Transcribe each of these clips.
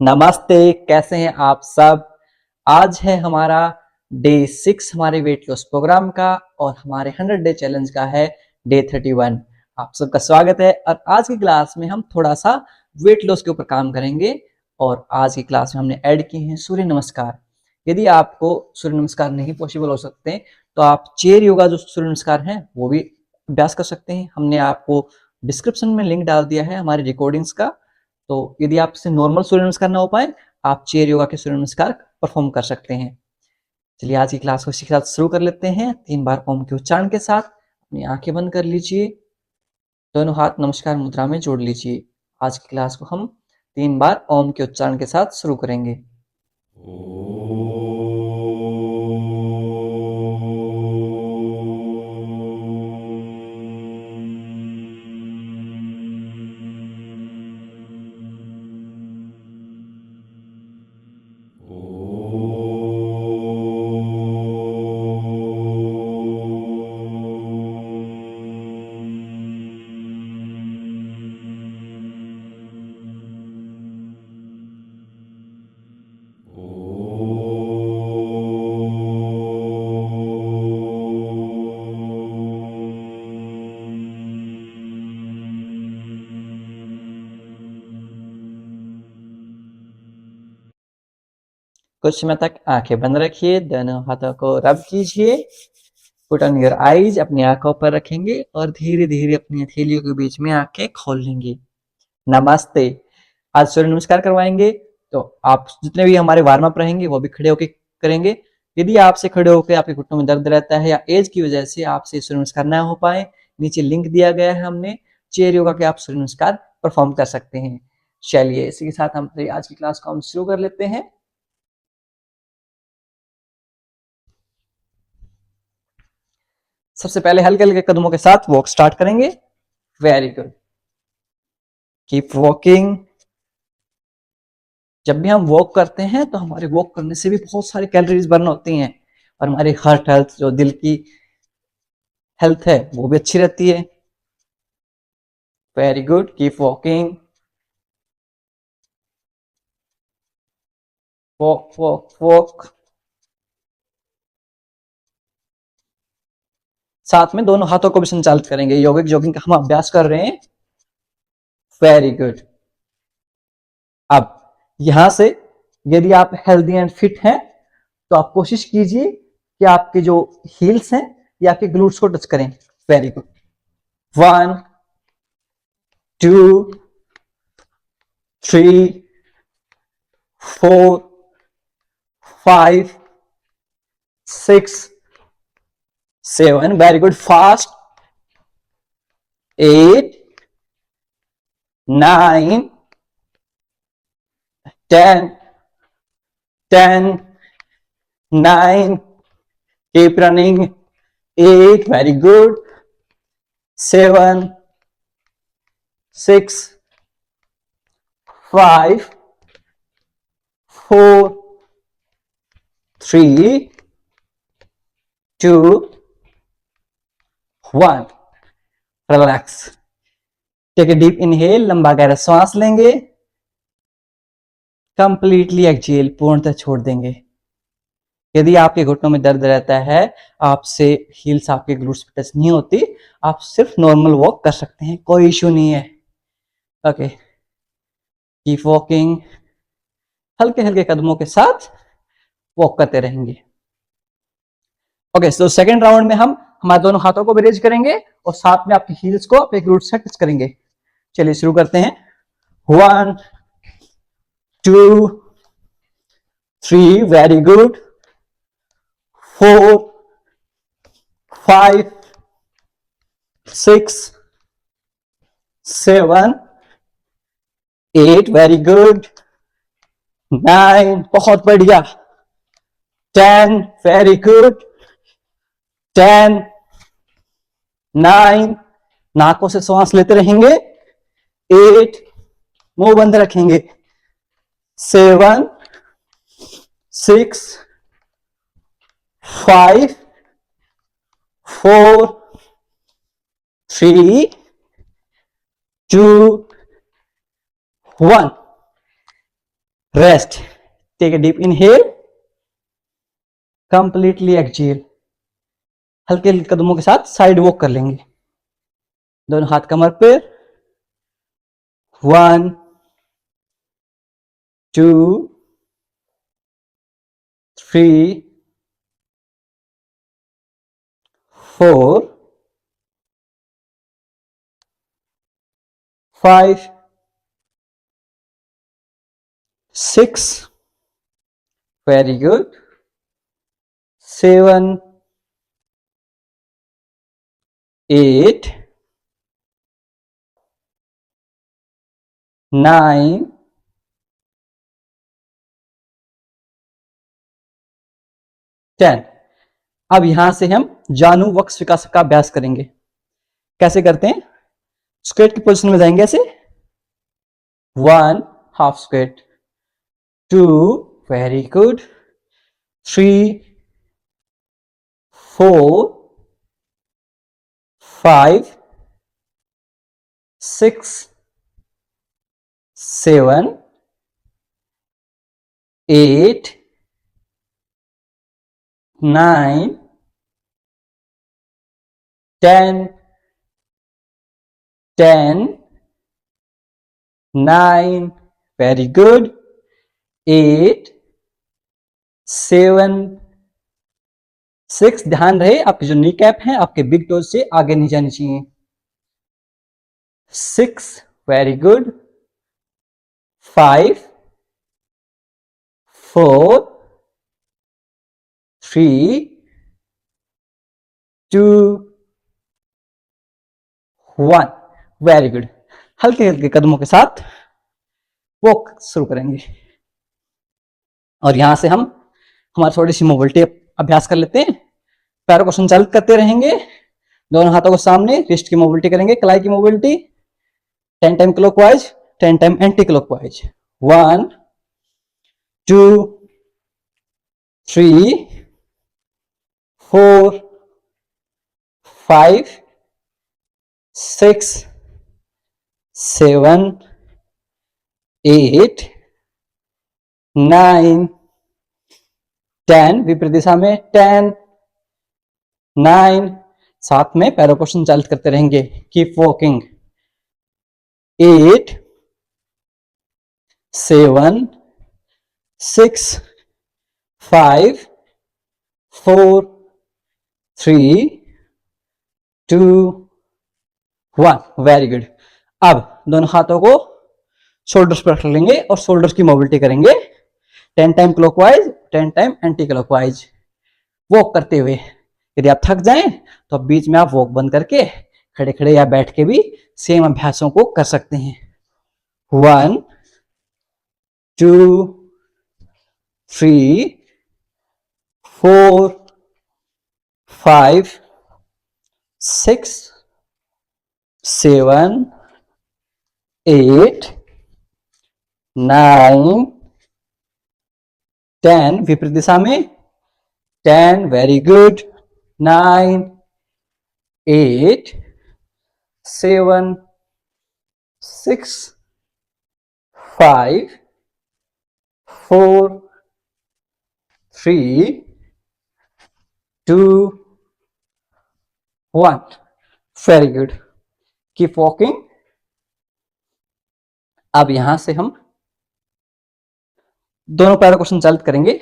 नमस्ते, कैसे हैं आप सब। आज है हमारा डे 6 हमारे वेट लॉस प्रोग्राम का और हमारे 100 डे चैलेंज का है डे 31। आप सबका स्वागत है और आज की क्लास में हम थोड़ा सा वेट लॉस के ऊपर काम करेंगे। और आज की क्लास में हमने ऐड किए हैं सूर्य नमस्कार। यदि आपको सूर्य नमस्कार नहीं पॉसिबल हो सकते तो आप चेयर योगा जो सूर्य नमस्कार हैं वो भी अभ्यास कर सकते हैं। हमने आपको डिस्क्रिप्शन में लिंक डाल दिया है हमारी रिकॉर्डिंग्स का। तो यदि आपसे नॉर्मल सूर्य नमस्कार ना हो पाए, आप चेयर योगा के सूर्य नमस्कार परफॉर्म कर सकते हैं। चलिए आज की क्लास को इसी के साथ शुरू कर लेते हैं। 3 बार ओम के उच्चारण के साथ अपनी आंखें बंद कर लीजिए, दोनों हाथ नमस्कार मुद्रा में जोड़ लीजिए। आज की क्लास को हम 3 बार ओम के उच्चारण के साथ शुरू करेंगे। कुछ समय तक आंखें बंद रखिए, दोनों हाथों को रब कीजिए। पुट ऑन योर आईज, अपनी आंखों पर रखेंगे और धीरे धीरे अपनी हथेलियों के बीच में आंखें खोल लेंगे। नमस्ते। आज सूर्य नमस्कार करवाएंगे तो आप जितने भी हमारे वार्म अप रहेंगे वो भी खड़े होकर करेंगे। यदि आपसे खड़े होकर आपके घुटनों में दर्द रहता है या एज की वजह से आपसे सूर्य नमस्कार न हो पाए, नीचे लिंक दिया गया है हमने चेयर योगा के, आप सूर्य नमस्कार परफॉर्म कर सकते हैं। चलिए इसी के साथ हम आज की क्लास को हम शुरू कर लेते हैं। सबसे पहले हल्के हल्के कदमों के साथ वॉक स्टार्ट करेंगे। Very good, keep walking. जब भी हम वॉक करते हैं तो हमारे वॉक करने से भी बहुत सारी कैलोरीज बर्न होती हैं और हमारी हार्ट हेल्थ, जो दिल की हेल्थ है, वो भी अच्छी रहती है। Very good, keep walking. Walk walk walk. साथ में दोनों हाथों को भी संचालित करेंगे। योगिक जॉगिंग का हम अभ्यास कर रहे हैं। Very good. अब यहां से यदि आप हेल्दी एंड फिट हैं तो आप कोशिश कीजिए कि आपके जो हील्स हैं ये आपके ग्लूट्स को टच करें। Very good. 1 2 3 4 5 6 7। Very good. Fast. 8 9 10 10 9। keep running। 8। very good। 7 6 5 4 3 2 1। Relax. Take a deep inhale, लंबा गहरा सांस लेंगे। कंप्लीटली एक्सहेल, पूर्णतः छोड़ देंगे। यदि आपके घुटनों में दर्द रहता है, आपसे हील्स आपके ग्लूट्स पे टच नहीं होती, आप सिर्फ नॉर्मल वॉक कर सकते हैं, कोई इश्यू नहीं है। Okay, keep walking. हल्के हल्के कदमों के साथ वॉक करते रहेंगे। ओके, सो सेकंड राउंड में हम हमारे दोनों हाथों को भी रेज करेंगे और साथ में आपकी हील्स को अपने ग्लूट्स से टच करेंगे। चलिए शुरू करते हैं। 1 2 3। Very good. 4 5 6 7 8। Very good. 9। बहुत बढ़िया। 10। Very good. 10 9। नाकों से सांस लेते रहेंगे। 8। मुंह बंद रखेंगे। 7 6 5 4 3 2 1। Rest, take a deep inhale, completely exhale. हल्के हल्के कदमों के साथ साइड वॉक कर लेंगे, दोनों हाथ कमर पे। 1 2 3 4 5 6, very good, 7 8 9 10। अब यहां से हम जानु वक्ष विकास का अभ्यास करेंगे। कैसे करते हैं? स्क्वेट की पोजीशन में जाएंगे ऐसे, 1 half square, 2 very good, 3 4 5 6 7 8 9 10 10 9, very good, 8 7 6, ध्यान रहे आपकी जो नी कैप है आपके बिग टोज से आगे नहीं जानी चाहिए। 6, वेरी गुड, 5 4 3 2 1, वेरी गुड। हल्के हल्के कदमों के साथ वॉक शुरू करेंगे और यहां से हम हमारी थोड़ी सी मोबिलिटी अभ्यास कर लेते हैं। पैरों को संचालित करते रहेंगे, दोनों हाथों को सामने, रिस्ट की मोबिलिटी करेंगे, कलाई की mobility, 10 time clockwise, 10 time anti clockwise. 1 2 3 4 5 6 7 8 9 10, विपरीत दिशा में 10 9, साथ में पैरों को संचालित करते रहेंगे। Keep walking. 8 7 6 5 4 3 2 1, very good. अब दोनों हाथों को शोल्डर्स पर रख लेंगे और शोल्डर्स की मोबिलिटी करेंगे, 10 time clockwise, 10 time anti clockwise. Walk करते हुए यदि आप थक जाएं तो बीच में आप वॉक बंद करके खड़े खड़े या बैठ के भी सेम अभ्यासों को कर सकते हैं। 1 2 3 4 5 6 7 8 9 10, विपरीत दिशा में 10, very good, 9 8 7 6 5 4 3 2 1, very good. Keep walking. अब यहां से हम दोनों पैरों को संचालित करेंगे।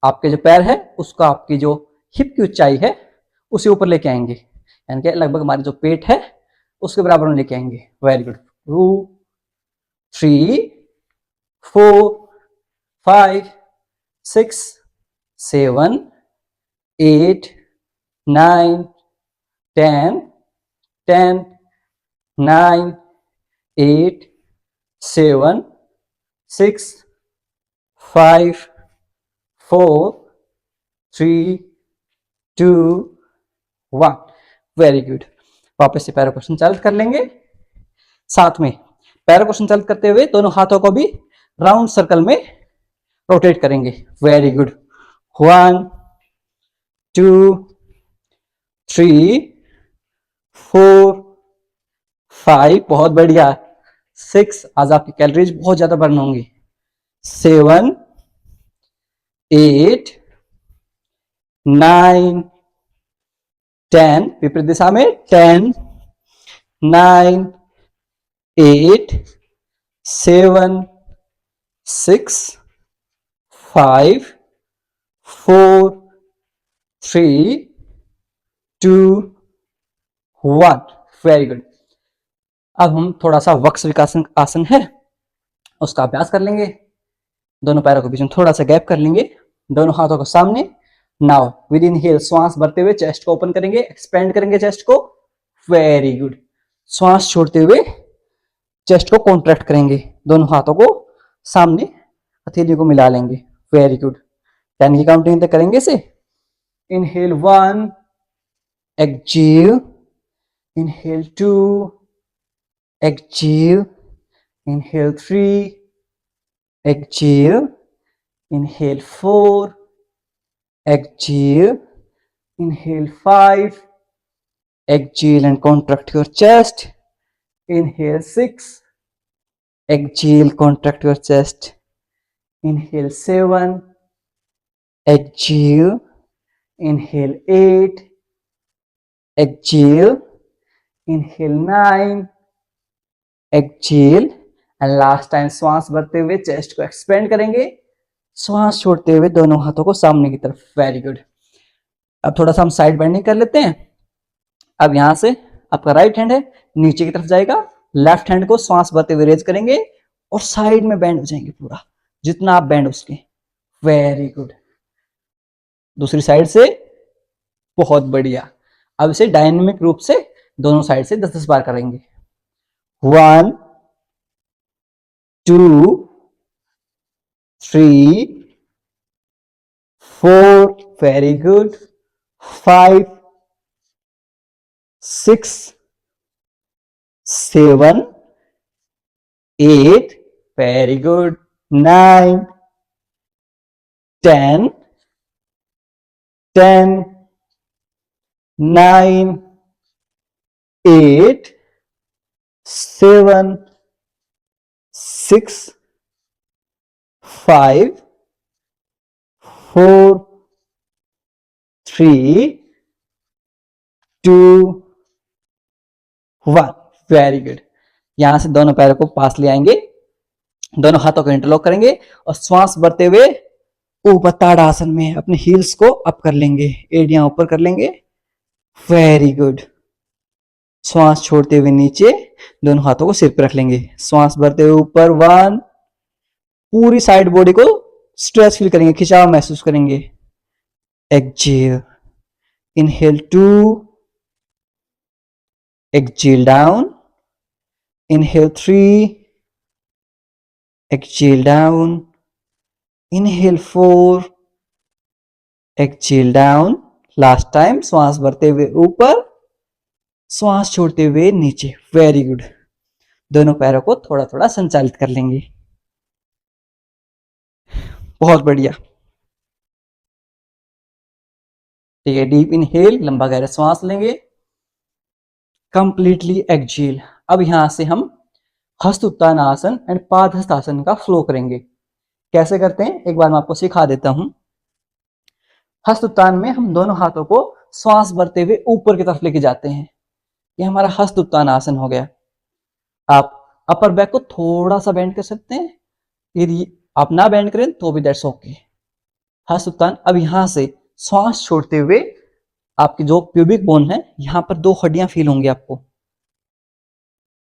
आपके जो पैर है उसका आपकी जो हिप की ऊंचाई है उसे ऊपर लेके आएंगे, यानी कि लगभग हमारे जो पेट है उसके बराबर में लेके आएंगे। Very good. 2 3 4 5 6 7 8 9 10 10 9 8 7 6 5 4 3 2 1, very good. वापस से पैरों को संचालित कर लेंगे। साथ में पैरों को संचालित करते हुए दोनों हाथों को भी राउंड सर्कल में रोटेट करेंगे। Very good. 1 2 3 4 5, बहुत बढ़िया। 6, आज आपकी कैलोरीज बहुत ज्यादा बर्न होंगी। 7 8 9 10, विपरीत दिशा में 10 9 8 7 6 5 4 3 2 1। Very good. अब हम थोड़ा सा वक्स विकासन आसन है उसका अभ्यास कर लेंगे। दोनों पैरों के बीच में थोड़ा सा गैप कर लेंगे, दोनों हाथों को सामने। नाउ विद इनहेल श्वास भरते हुए चेस्ट को ओपन करेंगे, एक्सपेंड करेंगे चेस्ट को। Very good. श्वास छोड़ते हुए चेस्ट को कॉन्ट्रैक्ट करेंगे, दोनों हाथों को सामने हथेली को मिला लेंगे। Very good. 10 की काउंटिंग तक करेंगे इसे। Inhale 1, exhale, inhale 2, exhale, inhale 3, exhale, inhale 4, exhale, inhale 5, exhale and contract your chest, inhale 6, exhale, contract your chest, inhale 7, exhale, inhale 8, exhale, inhale 9, exhale and last time श्वास भरते हुए chest को expand करेंगे, श्वास छोड़ते हुए दोनों हाथों को सामने की तरफ। Very good. अब थोड़ा सा हम साइड बेंडिंग कर लेते हैं। अब यहां से आपका राइट हैंड है नीचे की तरफ जाएगा, लेफ्ट हैंड को श्वास भरते हुए रेज करेंगे और साइड में बेंड हो जाएंगे पूरा, जितना आप बेंड उसके। Very good. दूसरी साइड से। बहुत बढ़िया। अब इसे डायनेमिक रूप से दोनों साइड से 10-10 बार करेंगे। 1 2 3 4, very good, 5 6 7 8, very good, 9 10 10 9 8 7 6 5 4 3 2 1। Very good. यहां से दोनों पैरों को पास ले आएंगे, दोनों हाथों को इंटरलॉक करेंगे और श्वास भरते हुए ऊपर ताड़ासन में अपने हील्स को अप कर लेंगे, एड़ियां ऊपर कर लेंगे। Very good. श्वास छोड़ते हुए नीचे, दोनों हाथों को सिर पर रख लेंगे, श्वास भरते हुए ऊपर 1, पूरी साइड बॉडी को स्ट्रेच फील करेंगे, खिंचाव महसूस करेंगे। Exhale, inhale 2, exhale down, inhale 3, exhale down, inhale 4, exhale down. Last time श्वास भरते हुए ऊपर, श्वास छोड़ते हुए नीचे। Very good. दोनों पैरों को थोड़ा थोड़ा संचालित कर लेंगे। बहुत बढ़िया। ठीक है, डीप इनहेल, लंबा गहरा श्वास लेंगे, कंप्लीटली एक्सहेल। अब यहां से हम हस्त उत्तान आसन एंड पादहस्त आसन का फ्लो करेंगे। कैसे करते हैं एक बार मैं आपको सिखा देता हूं। हस्त उत्तान में हम दोनों हाथों को श्वास भरते हुए ऊपर की तरफ लेके जाते हैं। यह हमारा हस्त उत्तान आसन हो गया। आप अपर बैक को थोड़ा सा बेंड कर सकते हैं, यदि आप ना बेंड करें तो भी दैट्स ओके। हस्त उत्तान। अब यहां से श्वास छोड़ते हुए आपकी जो प्यूबिक बोन है, यहां पर 2 हड्डियां फील होंगी आपको।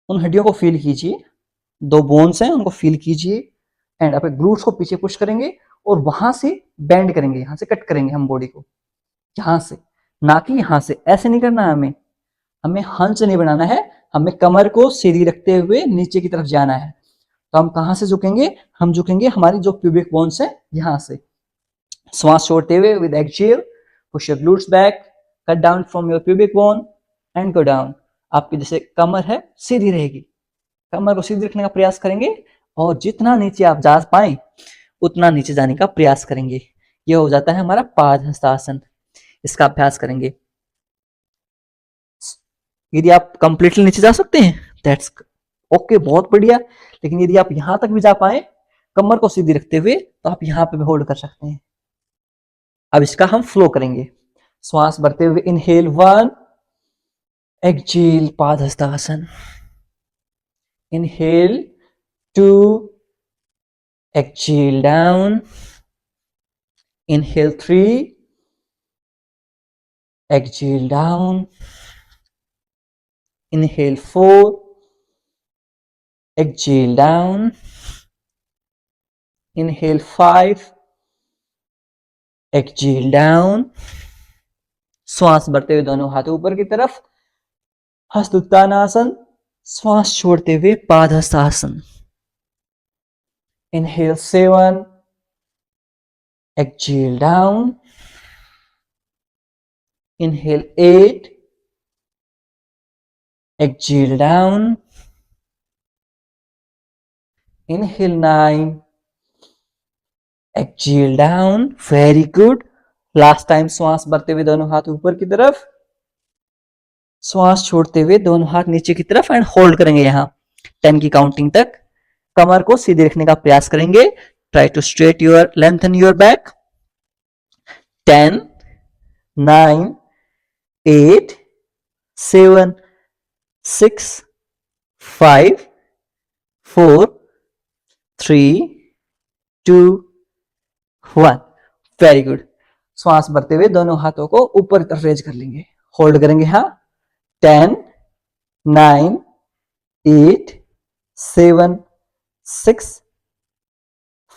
उन हड्डियों को फील कीजिए, 2 बोन्स हैं उनको फील कीजिए एंड अपने ग्लूट्स को पीछे पुश करेंगे और वहां से बेंड करेंगे, यहां से कट करेंगे हम बॉडी को, यहां से, ना कि यहां से। ऐसे नहीं करना है हमें, हमें हंस नहीं बनाना है, हमें कमर को सीधी रखते हुए नीचे की तरफ जाना है। तो हम कहां से झुकेंगे? हम झुकेंगे हमारी जो प्यूबिक बोन्स है यहां से। श्वास छोड़ते हुए with exhale push your glutes back, cut down from your pubic bone and go down. आपकी जैसे कमर है सीधी रहेगी, कमर को सीधी रखने का प्रयास करेंगे और जितना नीचे आप जा पाए उतना नीचे जाने का प्रयास करेंगे। यह हो जाता है हमारा पादहस्तासन। इसका अभ्यास करेंगे। यदि आप कंप्लीटली नीचे जा सकते हैं दैट्स ओके, बहुत बढ़िया। लेकिन यदि आप यहां तक भी जा पाए कमर को सीधी रखते हुए तो आप यहाँ पे भी होल्ड कर सकते हैं। अब इसका हम फ्लो करेंगे। श्वास भरते हुए inhale 1, exhale Padahastasana, inhale 2, exhale down, inhale 3, exhale down, inhale 4, exhale down, inhale 5, exhale down। श्वास भरते हुए दोनों हाथ ऊपर की तरफ, हस्त उत्तानासन, श्वास छोड़ते हुए padahastasana. Inhale 7, exhale down, inhale 8, exhale down, inhale 9, exhale down। Very good. Last time श्वास भरते हुए दोनों हाथ ऊपर की तरफ, श्वास छोड़ते हुए दोनों हाथ नीचे की तरफ एंड होल्ड करेंगे यहां 10 की काउंटिंग तक। कमर को सीधे रखने का प्रयास करेंगे। Try to straight your lengthen your back. 10, 9, 8, 7, 6, 5, 4, 3, 2, 1। Very good. श्वास भरते हुए दोनों हाथों को ऊपर की तरफ रेज कर लेंगे, होल्ड करेंगे यहां। 10, 9, 8, 7, 6,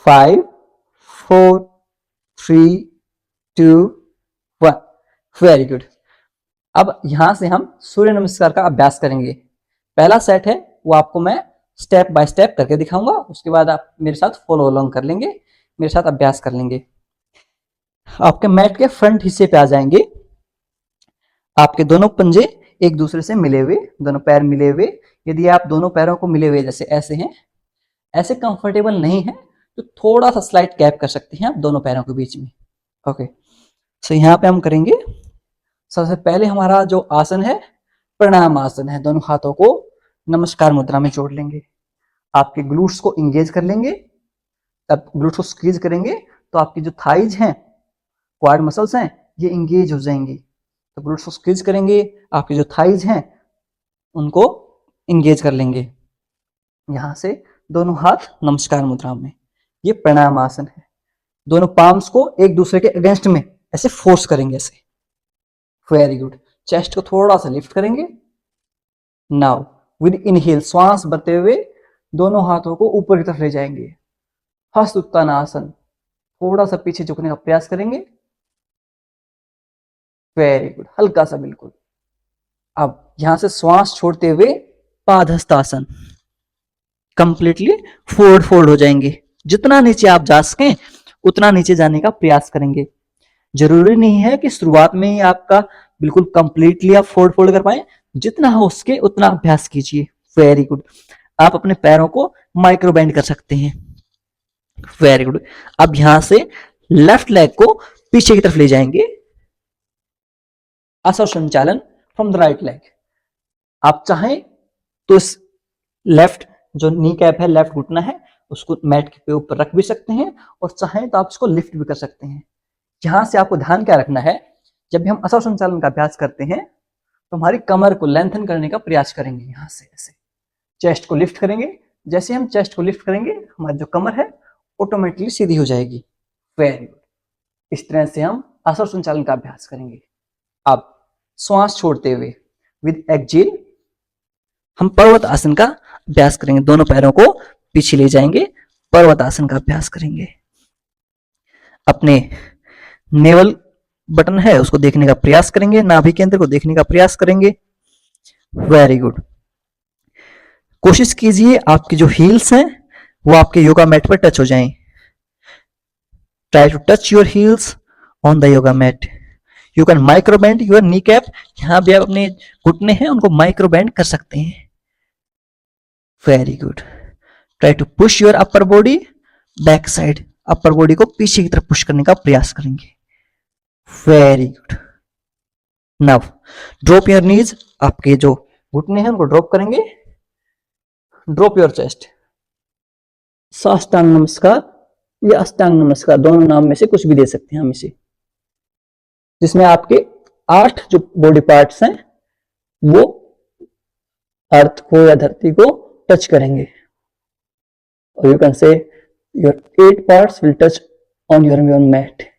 5, 4, 3, 2, 1। Very good. अब यहां से हम सूर्य नमस्कार का अभ्यास करेंगे। पहला सेट है वो आपको मैं स्टेप बाय स्टेप करके दिखाऊंगा, उसके बाद आप मेरे साथ फॉलो अलोंग कर लेंगे, मेरे साथ अभ्यास कर लेंगे। आपके मैट के फ्रंट हिस्से पे आ जाएंगे। आपके दोनों पंजे एक दूसरे से मिले हुए, दोनों पैर मिले हुए। यदि आप दोनों पैरों को मिले हुए जैसे ऐसे हैं, ऐसे कंफर्टेबल नहीं है तो थोड़ा सा स्लाइड गैप कर सकते हैं आप दोनों पैरों के बीच में। ओके, सो यहाँ पे हम करेंगे। सबसे पहले हमारा जो आसन है प्रणाम आसन है। दोनों हाथों को नमस्कार मुद्रा में जोड़ लेंगे, आपके ग्लूट्स को इंगेज कर लेंगे। तब ग्लूट्स को स्क्वीज करेंगे तो आपकी जो थाइज हैं, क्वाड मसल्स हैं, ये इंगेज हो जाएंगी। तो ग्लूट्स को स्क्वीज करेंगे, आपकी जो थाइज हैं उनको इंगेज कर लेंगे। यहां से दोनों हाथ नमस्कार मुद्रा में, ये प्रणाम आसन है। दोनों पाम्स को एक दूसरे के अगेंस्ट में ऐसे फोर्स करेंगे ऐसे। Very good. चेस्ट को थोड़ा सा लिफ्ट करेंगे। नाउ विद इनहेल, श्वास भरते हुए दोनों हाथों को ऊपर की तरफ ले जाएंगे। हस्त उत्तानासन, थोड़ा सा पीछे झुकने का प्रयास करेंगे। वेरी गुड, हल्का सा बिल्कुल। अब यहां से श्वास छोड़ते हुए पादहस्तासन, कंप्लीटली फोल्ड हो जाएंगे। जितना नीचे आप जा सकें उतना नीचे जाने का प्रयास करेंगे। जरूरी नहीं है कि शुरुआत में ही आपका बिल्कुल कंप्लीटली आप फोल्ड कर पाए, जितना हो उसके उतना अभ्यास कीजिए। Very good. आप अपने पैरों को माइक्रो बेंड कर सकते हैं। Very good. अब यहां से लेफ्ट लेग को पीछे की तरफ ले जाएंगे। असर Sanchalan from the right leg. आप चाहें तो इस लेफ्ट जो नी कैप है, लेफ्ट घुटना है, उसको मैट के ऊपर रख भी सकते हैं और चाहें तो आप इसको लिफ्ट भी कर सकते हैं। यहां से आपको ध्यान क्या रखना है, जब भी हम असर संचालन का अभ्यास करते हैं तो हमारी कमर को लेंथन करने का प्रयास करेंगे। यहां से ऐसे चेस्ट को लिफ्ट करेंगे। जैसे हम चेस्ट को लिफ्ट करेंगे हमारी जो कमर है ऑटोमेटिकली सीधी हो जाएगी। Very good. इस तरह से हम असर संचालन का अभ्यास करेंगे। अब श्वास छोड़ते हुए विद एक्सहेल हम पर्वत आसन का अभ्यास करेंगे। दोनों पैरों को पीछे ले जाएंगे, पर्वत आसन का अभ्यास करेंगे। अपने नेवल बटन है उसको देखने का प्रयास करेंगे, नाभि केंद्र को देखने का प्रयास करेंगे। Very good. कोशिश कीजिए आपकी जो हील्स हैं वो आपके योगा मैट पर टच हो जाएं। Try to touch your heels on the yoga mat. You can micro bend your knee cap. यहां भी आप अपने घुटने हैं उनको माइक्रो बेंड कर सकते हैं। Very good. Try to push your upper body back side. Upper body को पीछे की तरफ पुश करने का प्रयास करेंगे। Very good. Now drop your knees. आपके जो घुटने हैं उनको ड्रॉप करेंगे। Drop your chest. Sashtanga Namaskar या अष्टांग नमस्कार, दोनों नाम में से कुछ भी दे सकते हैं हम इसे, जिसमें आपके 8 जो बॉडी पार्ट्स हैं वो अर्थ को या धरती को टच करेंगे, और you can say your 8 parts will touch on your mat.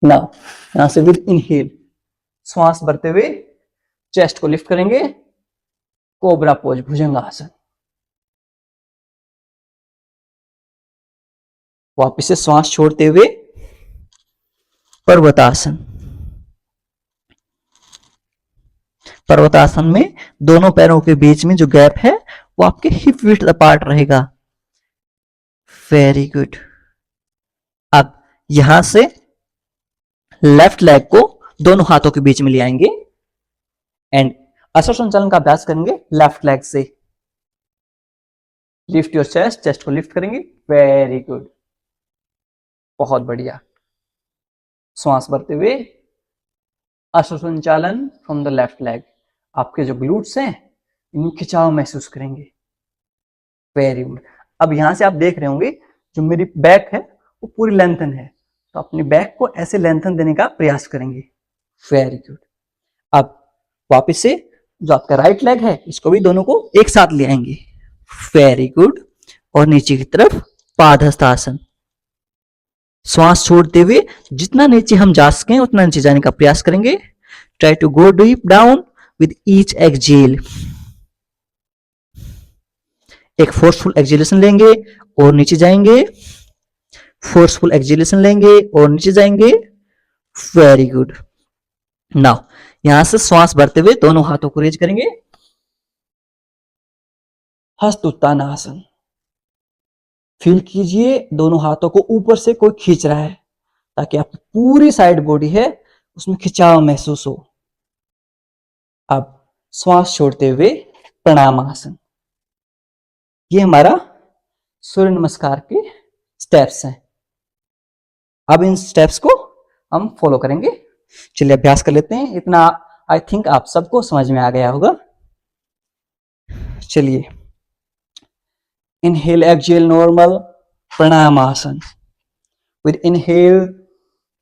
Now यहां से विद इनहेल श्वास भरते हुए चेस्ट को लिफ्ट करेंगे, कोबरा पोज भुजंगासन। वापिस से श्वास छोड़ते हुए पर्वतासन। पर्वतासन में दोनों पैरों के बीच में जो गैप है वो आपके हिप विड्थ अपार्ट रहेगा। Very good. अब यहां से लेफ्ट लेग को दोनों हाथों के बीच में ले आएंगे एंड असर संचालन का अभ्यास करेंगे लेफ्ट लेग से। लिफ्ट योर चेस्ट, चेस्ट को लिफ्ट करेंगे। वेरी गुड, बहुत बढ़िया। श्वास भरते हुए असर Sanchalan from the left leg. आपके जो ग्लूट्स हैं इनमें खिंचाव महसूस करेंगे। Very good. अब यहां से आप देख रहे होंगे जो मेरी बैक है वो पूरी लेंथन है, तो अपनी बैक को ऐसे लेंथन देने का प्रयास करेंगे। Very good. अब वापस से जो आपका राइट लेग है इसको भी दोनों को एक साथ ले आएंगे। Very good. और नीचे की तरफ पादहस्तासन। श्वास छोड़ते हुए जितना नीचे हम जा सकें उतना नीचे जाने का प्रयास करेंगे। Try to go deep down with each exhale. एक फोर्सफुल एक्सहेलेशन लेंगे और नीचे जाएंगे, फोर्सफुल एक्सहेलेशन लेंगे और नीचे जाएंगे। Very good. नाउ यहां से श्वास भरते हुए दोनों हाथों को रेज करेंगे। हस्त उत्तानासन। फील कीजिए दोनों हाथों को ऊपर से कोई खींच रहा है, ताकि आपकी पूरी साइड बॉडी है उसमें खिंचाव महसूस हो। अब श्वास छोड़ते हुए प्रणामासन। ये हमारा सूर्य नमस्कार के स्टेप्स हैं। अब इन स्टेप्स को हम फॉलो करेंगे। चलिए अभ्यास कर लेते हैं। इतना आई थिंक आप सबको समझ में आ गया होगा। चलिए, inhale exhale normal Pranamasana. With inhale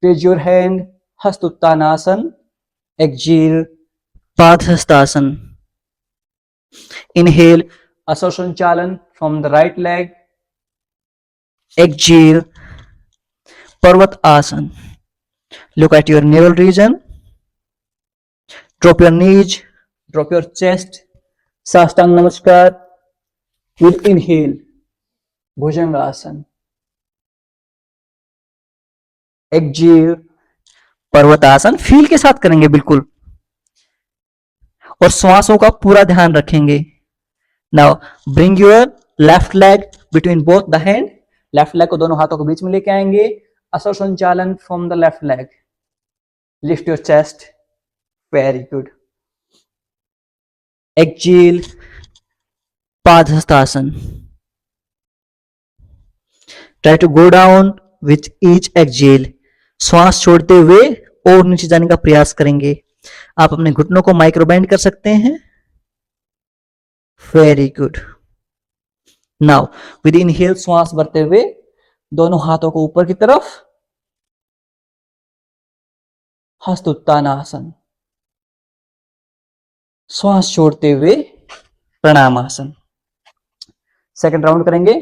raise your hand Hasta Uttanasana. Exhale Padahastasana. Inhale Ashwa Sanchalan from the right leg. Exhale Parvatasana. Look at your navel region. Drop your knees, drop your chest. Sastang Namaskar. With inhale, Bhujangasana. Exhale, Parvatasana. Feel के साथ करेंगे बिल्कुल, और श्वासों का पूरा ध्यान रखेंगे। Now bring your left leg between both the hand. Left leg को दोनों हाथों के बीच में लेके आएंगे। Ashwa Sanchalan from the left leg. Lift your chest. Very good. Exhale Padahastasana. Try to go down with each exhale. श्वास छोड़ते हुए और नीचे जाने का प्रयास करेंगे। आप अपने घुटनों को माइक्रोबेंड कर सकते हैं। Very good. Now with inhale श्वास भरते हुए दोनों हाथों को ऊपर की तरफ। हस्त उत्तानासन। श्वास छोड़ते हुए प्रणामासन। सेकंड राउंड करेंगे।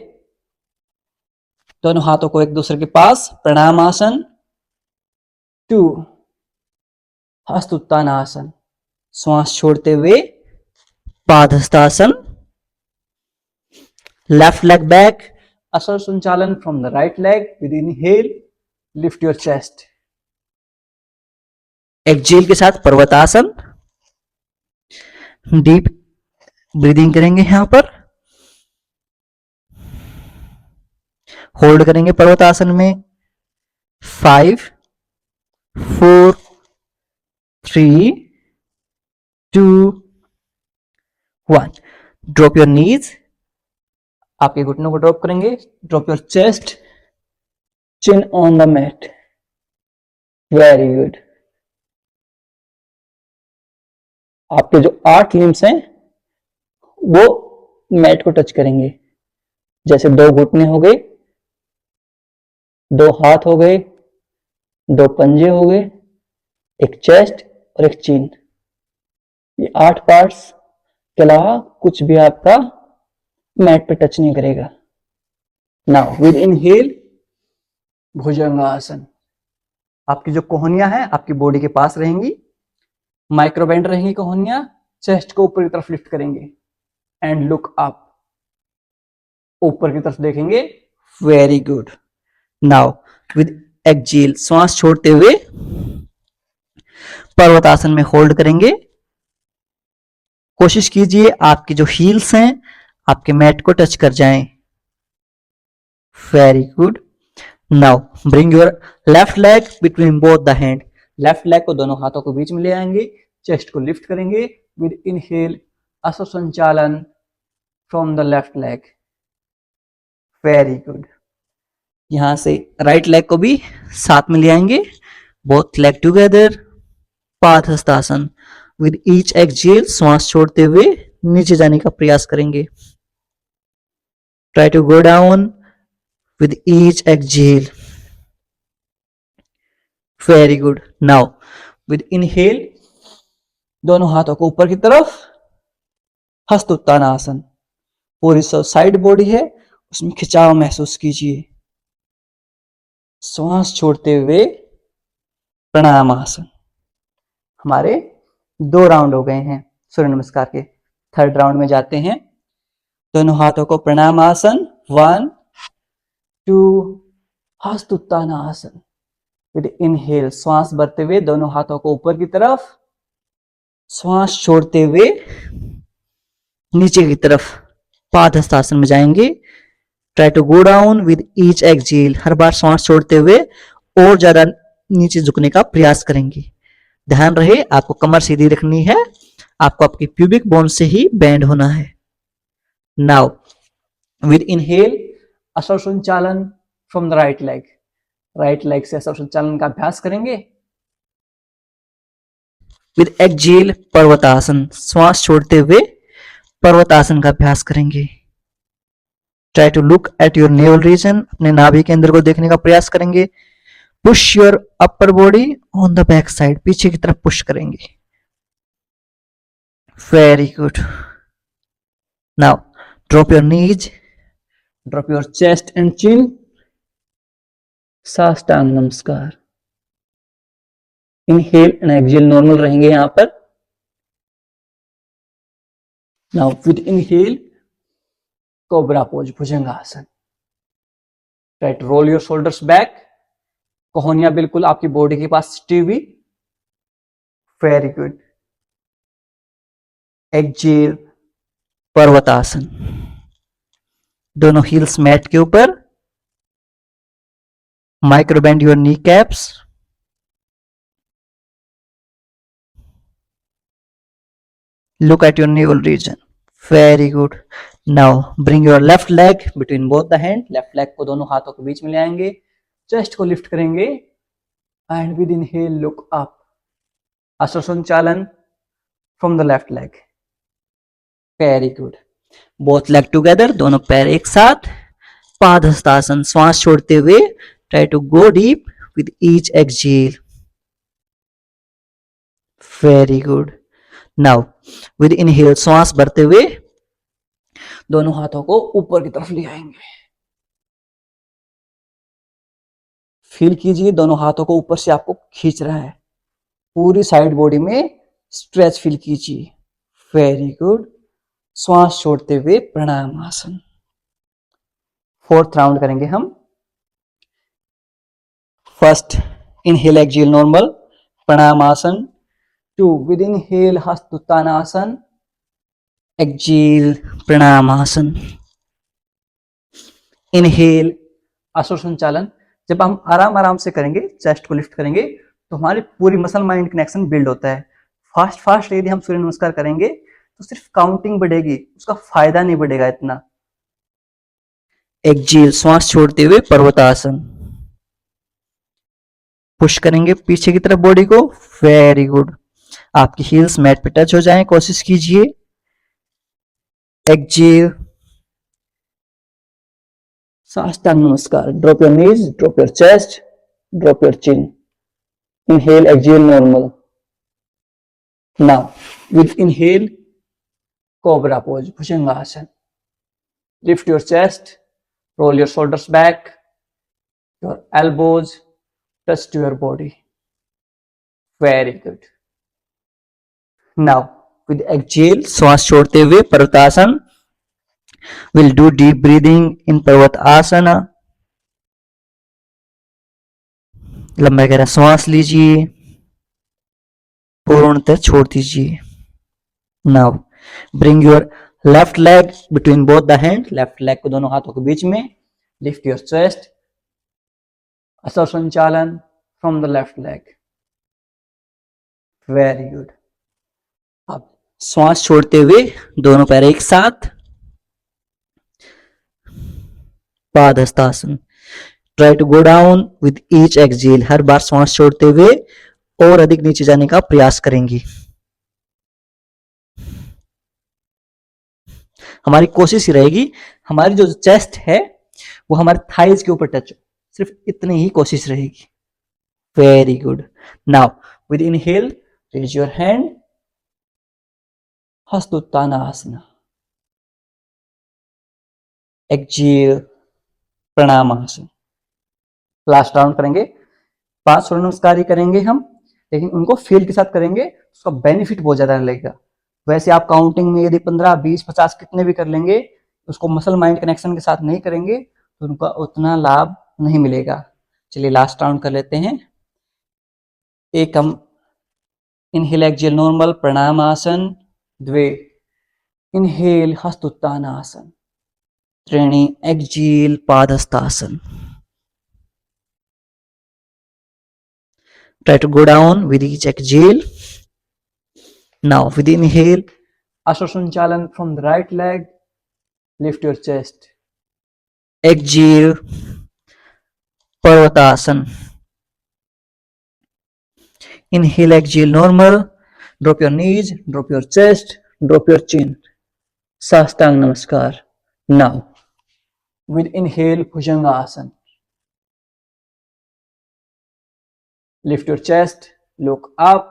दोनों हाथों को एक दूसरे के पास, प्रणामासन। 2 हस्त उत्तानासन। श्वास छोड़ते हुए पादहस्तासन। लेफ्ट लेग बैक, असर Sanchalan from the right leg. With inhale lift your chest. Exhale के साथ पर्वतासन। डीप ब्रीदिंग करेंगे यहां पर। होल्ड करेंगे पर्वतासन में। 5 4 3 2 1। Drop your knees. आपके घुटनों को ड्रॉप करेंगे। Drop your chest, chin on the mat. Very good. आपके जो 8 लिम्स हैं वो मैट को टच करेंगे। जैसे 2 घुटने हो गए, 2 हाथ हो गए, 2 पंजे हो गए, एक चेस्ट और एक चिन। ये 8 पार्ट्स के अलावा कुछ भी आपका मैट पे टच नहीं करेगा। नाउ विद इनहेल भुजंगासन। आपकी जो कोहनियां हैं आपकी बॉडी के पास रहेंगी, माइक्रोबेंड रहेंगी कोहनियां, चेस्ट को ऊपर की तरफ लिफ्ट करेंगे एंड लुक अप, ऊपर की तरफ देखेंगे। Very good. Now with exhale श्वास छोड़ते हुए पर्वतासन में होल्ड करेंगे। कोशिश कीजिए आपकी जो हील्स हैं आपके मैट को टच कर जाएं। Very good. Now bring your left leg between both the hand. Left leg को दोनों हाथों के बीच में ले आएंगे, चेस्ट को लिफ्ट करेंगे। With inhale Ashwa Sanchalan from the left leg. Very good. यहां से राइट लेग को भी साथ में ले आएंगे, both leg together, Padahastasana. With each exhale श्वास छोड़ते हुए नीचे जाने का प्रयास करेंगे। Try to go down with each exhale. Very good. Now with inhale दोनों हाथों को ऊपर की तरफ, हस्त उत्तानासन। पूरी साइड बॉडी है उसमें खिंचाव महसूस कीजिए। श्वास छोड़ते हुए प्रणामासन। हमारे 2 राउंड हो गए हैं सूर्य नमस्कार के। थर्ड राउंड में जाते हैं। दोनों हाथों को प्रणामासन, 1 2 हस्त उत्तानासन। विद इनहेल श्वास भरते हुए दोनों हाथों को ऊपर की तरफ, श्वास छोड़ते हुए नीचे की तरफ पादहस्तासन में जाएंगे। Try to go down with each exhale. हर बार श्वास छोड़ते हुए और ज्यादा नीचे झुकने का प्रयास करेंगे। ध्यान रहे आपको कमर सीधी रखनी है, आपको आपकी प्यूबिक बोन से ही बैंड होना है। Now with inhale Ashwa Sanchalan from the right leg. Right leg से अश्व संचालन का अभ्यास करेंगे। With exhale Parvatasana. श्वास छोड़ते हुए पर्वतासन का अभ्यास करेंगे। Try to look at your navel region. अपने नाभि के अंदर को देखने का प्रयास करेंगे। Push your upper body on the back side. पीछे की तरफ पुश करेंगे। Very good. Now drop your knees, drop your chest and chin. Sashtang Namaskar. Inhale and exhale normal रहेंगे यहां पर। Now with inhale cobra pose, Bhujangasana. Try to roll your shoulders back. कोहनियां बिल्कुल आपकी बॉडी के पास स्टीवी। Very good. एक्सहेल पर्वतासन। दोनों हील्स मैट के ऊपर। Micro bend your kneecaps. Look at your navel region. Very good. Now bring your left leg between both the hand. Left leg को दोनों हाथों के बीच में ले आएंगे, चेस्ट को लिफ्ट करेंगे and with inhale look up. Ashwa Sanchalan from the left leg. Very good. Both leg together, दोनों पैर एक साथ, पादहस्तासन। श्वास छोड़ते हुए try to go deep with each exhale. Very good. Now with inhale श्वास भरते हुए दोनों हाथों को ऊपर की तरफ ले आएंगे। फील कीजिए दोनों हाथों को ऊपर से आपको खींच रहा है। पूरी साइड बॉडी में स्ट्रेच फील कीजिए। Very good. श्वास छोड़ते हुए प्रणामासन। फोर्थ राउंड करेंगे हम। First inhale exhale normal, Pranamasana. 2 with inhale हस्त उत्तानासन, एक्सहेल प्रणामासन। इनहेल अश्व संचालन। जब हम आराम आराम से करेंगे, चेस्ट को लिफ्ट करेंगे, तो हमारी पूरी मसल माइंड कनेक्शन बिल्ड होता है। फास्ट फास्ट यदि हम सूर्य नमस्कार करेंगे तो सिर्फ काउंटिंग बढ़ेगी, उसका फायदा नहीं बढ़ेगा इतना। एक्सहेल श्वास छोड़ते हुए पर्वतासन। पुश करेंगे पीछे की तरफ बॉडी को। Very good. आपकी हील्स मैट पे टच हो जाएं, कोशिश कीजिए। एक्सहेल साष्टांग नमस्कार. Drop your knees, drop your chest, drop your chin. Inhale, exhale, normal. Now, with inhale, cobra pose, Bhujangasana. Lift your chest, roll your shoulders back, your elbows touch to your body. Very good. Now, with exhale, श्वास छोड़ते हुए पर्वतासन. We'll do deep breathing in पर्वतासना. लंबा गहरा श्वास लीजिए, पूर्णतः छोड़ दीजिए. Now, bring your left leg between both the hand. Left leg को दोनों हाथों के बीच में. Lift your chest. असर संचालन from the left leg. Very good. अब श्वास छोड़ते हुए दोनों पैर एक साथ. Padahastasana. Try to go down with each exhale. हर बार श्वास छोड़ते हुए और अधिक नीचे जाने का प्रयास करेंगी. हमारी कोशिश ही रहेगी हमारी जो चेस्ट है वो हमारे थाइज के ऊपर टच हो. सिर्फ इतनी ही कोशिश रहेगी. Very good. Now with inhale raise your hand. Hastottanasana. Exhale Pranamasana. Last round करेंगे. 5 सूर्य नमस्कार ही करेंगे हम, लेकिन उनको फील के साथ करेंगे. उसका बेनिफिट बहुत ज्यादा लगेगा. वैसे आप काउंटिंग में यदि 15, 20, 50 कितने भी कर लेंगे, उसको मसल माइंड कनेक्शन के साथ नहीं करेंगे तो उनका उतना लाभ नहीं मिलेगा. चलिए लास्ट राउंड कर लेते हैं. एकम इनहेल एक्सहेल नॉर्मल प्रणामासन. द्वे इनहेल हस्तोत्तानासन. त्रीणि exhale padahastasana. Try to go down with each exhale. Now with inhale, Asarsanchalan from the right leg. Lift your chest. Exhale, Parvatasan. Inhale, exhale, normal. Drop your knees, drop your chest, drop your chin. Sastang Namaskar. Now, with inhale, Bhujangasana. Lift your chest, look up.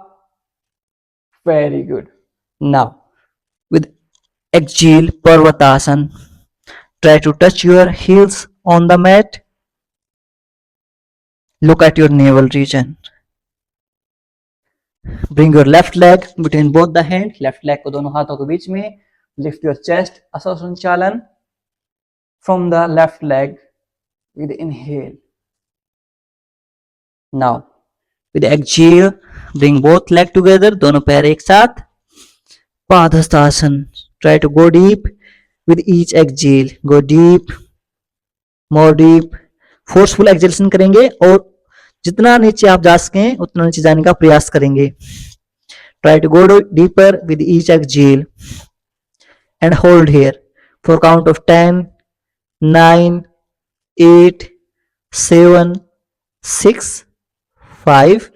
Very good. Now, with exhale, Parvatasan. Try to touch your heels on the mat. Look at your navel region. Bring your left leg between both the hand. Left leg को दोनों हाथों के बीच में. Lift your chest. Asarsanchalan from the left leg with inhale. Now, with exhale, bring both legs together. दोनों पैर एक साथ. Padahastasana. Try to go deep with each exhale. Go deep, more deep. Forceful exhalation करेंगे और जितना नीचे आप जा सकें उतना नीचे जाने का प्रयास करेंगे. Try to go deeper with each exhale and hold here for count of 10, 9, 8, 7, 6, 5,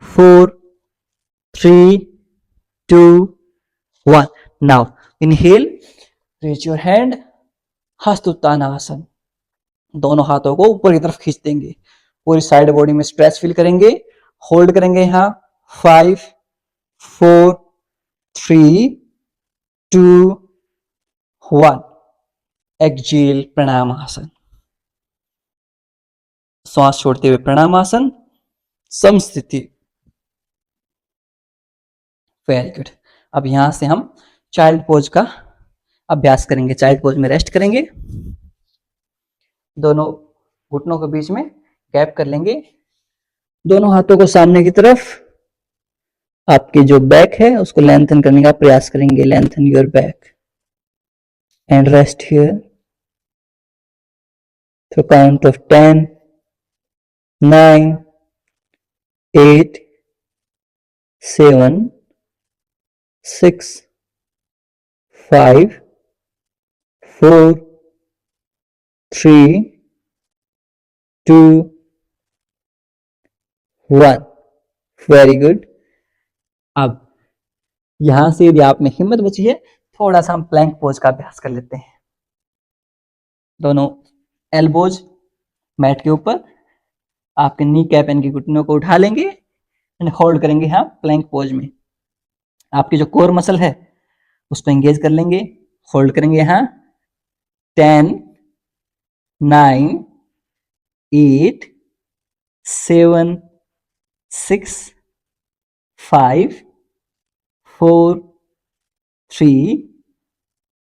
4, 3, 2, 1. Now inhale, raise your hand. हस्तोत्तानासन. दोनों हाथों को ऊपर की तरफ खींच देंगे. पूरी साइड बॉडी में स्ट्रेच फील करेंगे. होल्ड करेंगे यहां. 5, 4, 3, 2, 1. एक्सहेल प्रणामासन. श्वास छोड़ते हुए प्रणामासन. समस्थिति. Very good. अब यहां से हम चाइल्ड पोज का अभ्यास करेंगे. चाइल्ड पोज में रेस्ट करेंगे. दोनों घुटनों के बीच में गैप कर लेंगे. दोनों हाथों को सामने की तरफ. आपकी जो बैक है उसको लेंथन करने का प्रयास करेंगे. Lengthen your back and rest here through count of 10, 9, 8, 7, 6, 5, 4, 3, 2, 1. Very good. अब यहां से यदि आप में हिम्मत बची है थोड़ा सा हम प्लैंक पोज का अभ्यास कर लेते हैं. दोनों एल्बोज मैट के ऊपर, आपके नी कैप यानी कि घुटनों को उठा लेंगे एंड होल्ड करेंगे यहाँ प्लैंक पोज में। आपकी जो कोर मसल है उसको एंगेज कर लेंगे, होल्ड करेंगे यहाँ 10, 9, 8, 7, 6, 5, 4, 3,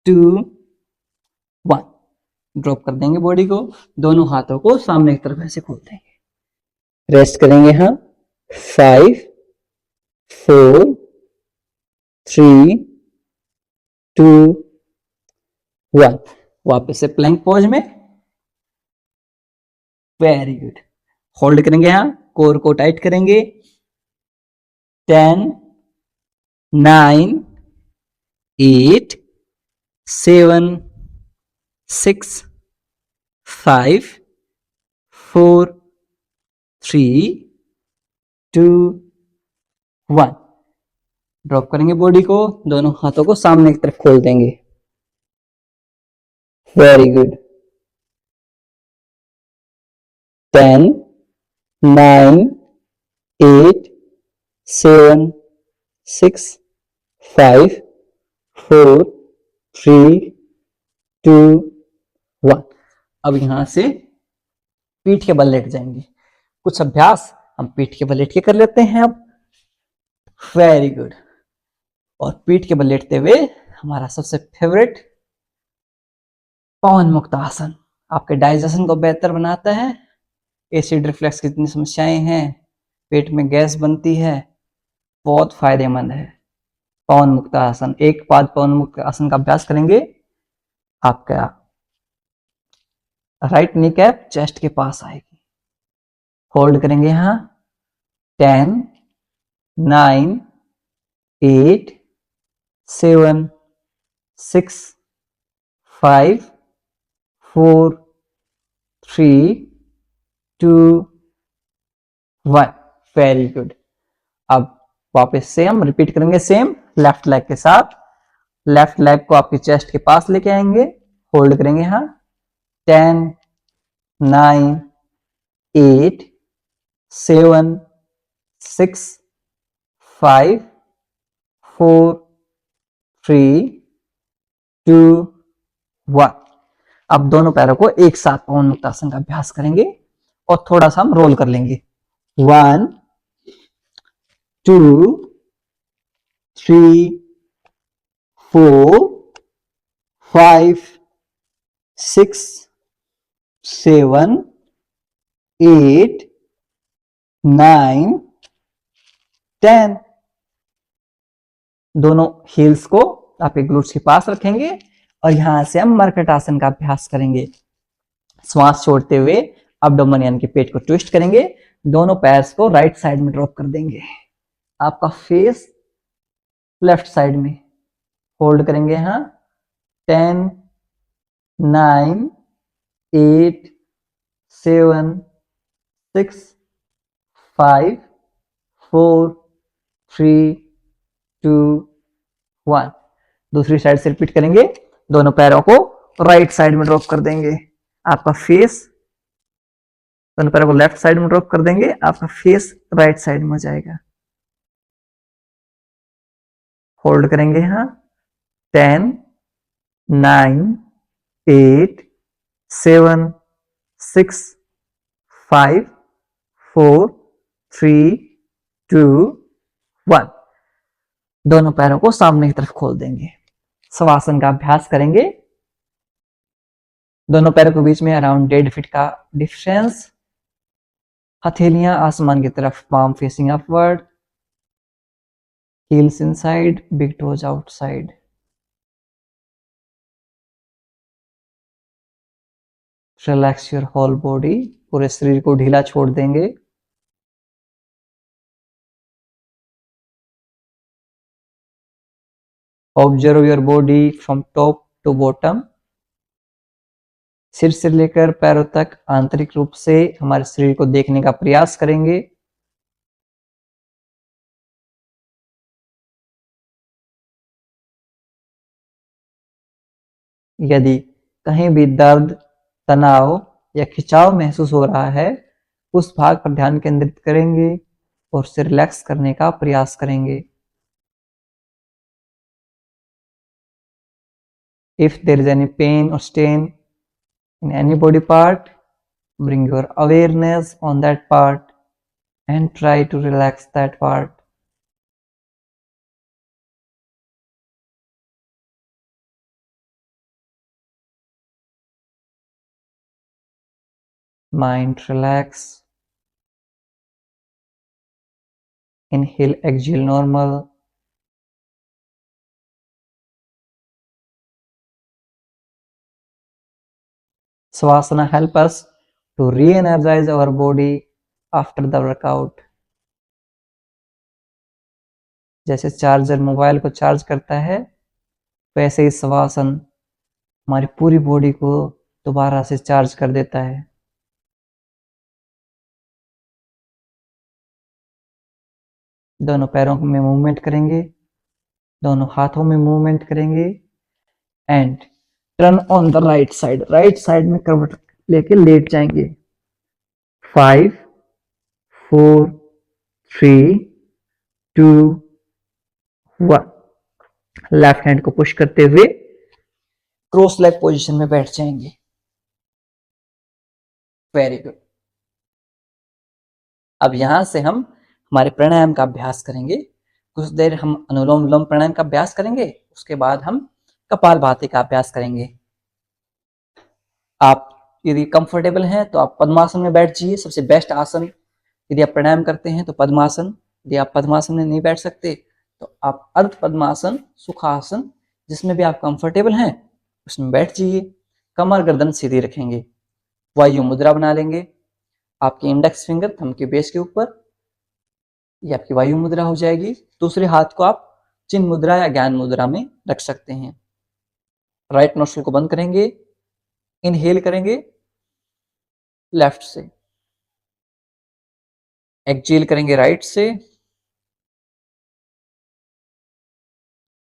2, 1। ड्रॉप कर देंगे बॉडी को, दोनों हाथों को सामने की तरफ ऐसे खोल देंगे, रेस्ट करेंगे यहाँ 5, 4, 3, 2, 1। वापस से प्लैंक पोज में, वेरी गुड। होल्ड करेंगे यहाँ, कोर को टाइट करेंगे 10, 9, 8, 7, 6, 5, 4, 3, 2, 1। ड्रॉप करेंगे बॉडी को, दोनों हाथों को सामने की तरफ खोल देंगे, वेरी गुड। 10, 9, 8, 7, 6, 5, 4, 3, 2, 1। अब यहां से पीठ के बल लेट जाएंगे। कुछ अभ्यास हम पीठ के बल लेट के कर लेते हैं अब, वेरी गुड। और पीठ के बल लेटते हुए हमारा सबसे फेवरेट पवन मुक्त आसन, आपके डाइजेशन को बेहतर बनाता है। एसिड रिफ्लक्स की जितनी समस्याएं हैं, पेट में गैस बनती है, बहुत फायदेमंद है पवन मुक्त आसन। एक पाद पवन मुक्त आसन का अभ्यास करेंगे, आपका राइट नी कैप चेस्ट के पास आएगी, होल्ड करेंगे यहां 10, 9, 8, 7, 6, 5, 4, 3, 2, 1। Very good. अब वापस से हम रिपीट करेंगे सेम लेफ्ट लेग के साथ। लेफ्ट लेग को आपके चेस्ट के पास लेके आएंगे, होल्ड करेंगे यहां 10, 9, 8, 7, 6, 5, 4, 3, 2, 1। अब दोनों पैरों को एक साथ पवन मुक्तासन का अभ्यास करेंगे और थोड़ा सा हम रोल कर लेंगे। 1, 2, 3, 4, 5, 6, 7, 8, 9, 10। दोनों हील्स को आपके ग्लूट्स के पास रखेंगे और यहां से हम मरकट आसन का अभ्यास करेंगे। श्वास छोड़ते हुए अब्डोमेन यानी कि पेट को ट्विस्ट करेंगे, दोनों पैर्स को राइट साइड में ड्रॉप कर देंगे, आपका फेस लेफ्ट साइड में, होल्ड करेंगे यहां 10, 9, 8, 7, 6, 5, 4, 3, 2, 1। दूसरी साइड से रिपीट करेंगे, दोनों पैरों को राइट साइड में ड्रॉप कर देंगे, आपका फेस, दोनों पैरों को लेफ्ट साइड में ड्रॉप कर देंगे, आपका फेस राइट साइड में हो जाएगा। होल्ड करेंगे यहां 10, 9, 8, 7, 6, 5, 4, 3, 2, 1। दोनों पैरों को सामने की तरफ खोल देंगे, शवासन का अभ्यास करेंगे। दोनों पैरों के बीच में अराउंड 1.5 फीट का डिस्टेंस, हथेलियां आसमान की तरफ, palm facing upward, heels inside, big toes outside. Relax your whole body, पूरे शरीर को ढीला छोड़ देंगे। Observe your body from top to bottom, सिर से लेकर पैरों तक आंतरिक रूप से हमारे शरीर को देखने का प्रयास करेंगे। यदि कहीं भी दर्द तनाव या खिंचाव महसूस हो रहा है, उस भाग पर ध्यान केंद्रित करेंगे और उसे रिलैक्स करने का प्रयास करेंगे। If there is any pain or strain in any body part, bring your awareness on that part and try to relax that part. Mind relax. Inhale, exhale normal. Savasana help us to re-energize our body after the workout. जैसे charger mobile को charge करता है, वैसे ही शवासन हमारी पूरी body को दोबारा से चार्ज कर देता है। दोनों पैरों में मूवमेंट करेंगे, दोनों हाथों में मूवमेंट करेंगे and turn on the right side. Right side में करवट लेके लेट जाएंगे। 5 4 3 2 1। लेफ्ट हैंड को पुश करते हुए क्रॉस लेग पोजीशन में बैठ जाएंगे। Very good. अब यहां से हम हमारे प्राणायाम का अभ्यास करेंगे। कुछ देर हम अनुलोम विलोम प्राणायाम का अभ्यास करेंगे, उसके बाद हम कपालभाति का अभ्यास करेंगे। आप यदि कंफर्टेबल हैं तो आप पद्मासन में बैठ जाइए, सबसे बेस्ट आसन। यदि आप प्राणायाम करते हैं तो पद्मासन, यदि आप पद्मासन में नहीं बैठ सकते तो आप अर्ध पद्मासन, सुखासन, जिसमें भी आप कंफर्टेबल हैं उसमें बैठ जाइए। कमर गर्दन सीधी रखेंगे, वायु मुद्रा बना लेंगे। आपके इंडेक्स फिंगर थंब के बेस के ऊपर, ये आपकी वायु मुद्रा हो जाएगी। दूसरे हाथ को आप चिन्ह मुद्रा या ज्ञान मुद्रा में रख सकते हैं। राइट नोस्ट्रिल को बंद करेंगे, इनहेल करेंगे लेफ्ट से, एक्सहेल करेंगे राइट से,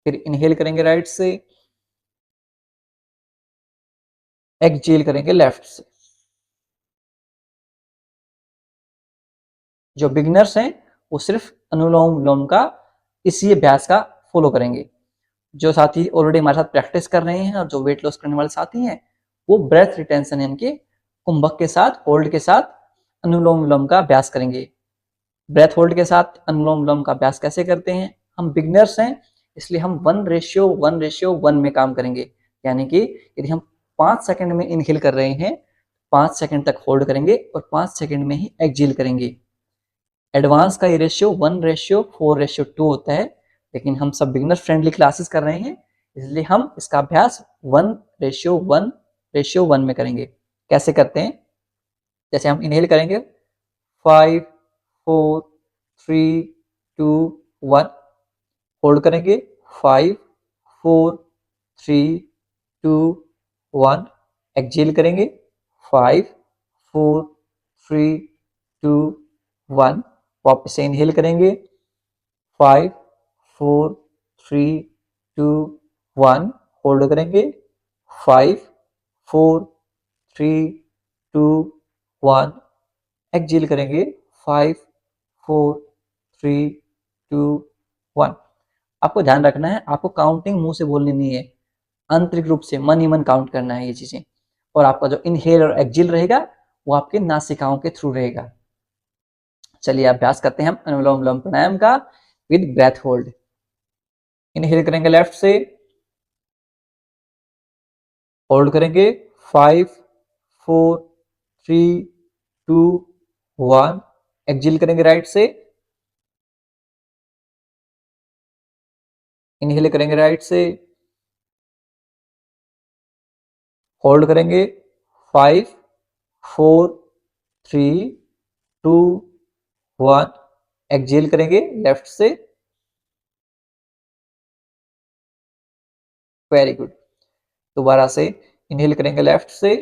फिर इनहेल करेंगे राइट से, एक्सहेल करेंगे लेफ्ट से। जो बिगिनर्स हैं वो सिर्फ अनुलोम विलोम का इसी अभ्यास का फॉलो करेंगे। जो साथी ऑलरेडी हमारे साथ प्रैक्टिस कर रहे हैं और जो वेट लॉस करने वाले साथी हैं वो ब्रेथ रिटेंशन यानी कि कुंभक के साथ, होल्ड के साथ अनुलोम विलोम का अभ्यास करेंगे। ब्रेथ होल्ड के साथ अनुलोम विलोम का अभ्यास कैसे करते हैं? हम बिगनर्स हैं इसलिए हम 1:1:1 में काम करेंगे। यानी कि यदि हम 5 सेकंड में इनहेल कर रहे हैं, 5 सेकंड तक होल्ड करेंगे और 5 सेकंड में ही एक्सहेल करेंगे। एडवांस का ये रेशियो 1:4:2 होता है, लेकिन हम सब बिगनर फ्रेंडली क्लासेस कर रहे हैं इसलिए हम इसका अभ्यास 1:1:1 में करेंगे। कैसे करते हैं? जैसे हम इनहेल करेंगे 5 4 3 2 1, होल्ड करेंगे 5 4 3 2 1, एक्सहेल करेंगे 5 4 3 2 1, वापस से इनहेल करेंगे 5 4 3 2 1, होल्ड करेंगे 5 4 3 2 1, एक्सहेल करेंगे 5 4 3 2 1। आपको ध्यान रखना है, आपको काउंटिंग मुंह से बोलनी नहीं है, आंतरिक रूप से मन ही मन काउंट करना है ये चीजें। और आपका जो इनहेल और एक्सहेल रहेगा वो आपके नासिकाओं के थ्रू रहेगा। चलिए अभ्यास करते हैं हम अनुलोम विलोम प्राणायाम का विद ब्रेथ होल्ड। इनहेल करेंगे लेफ्ट से, होल्ड करेंगे 5 4 3 2 1, एक्सहेल करेंगे राइट से, इनहेल करेंगे राइट से, होल्ड करेंगे 5 4 3 2 1, एक्सहेल करेंगे लेफ्ट से। Very good. दोबारा से इनहेल करेंगे लेफ्ट से,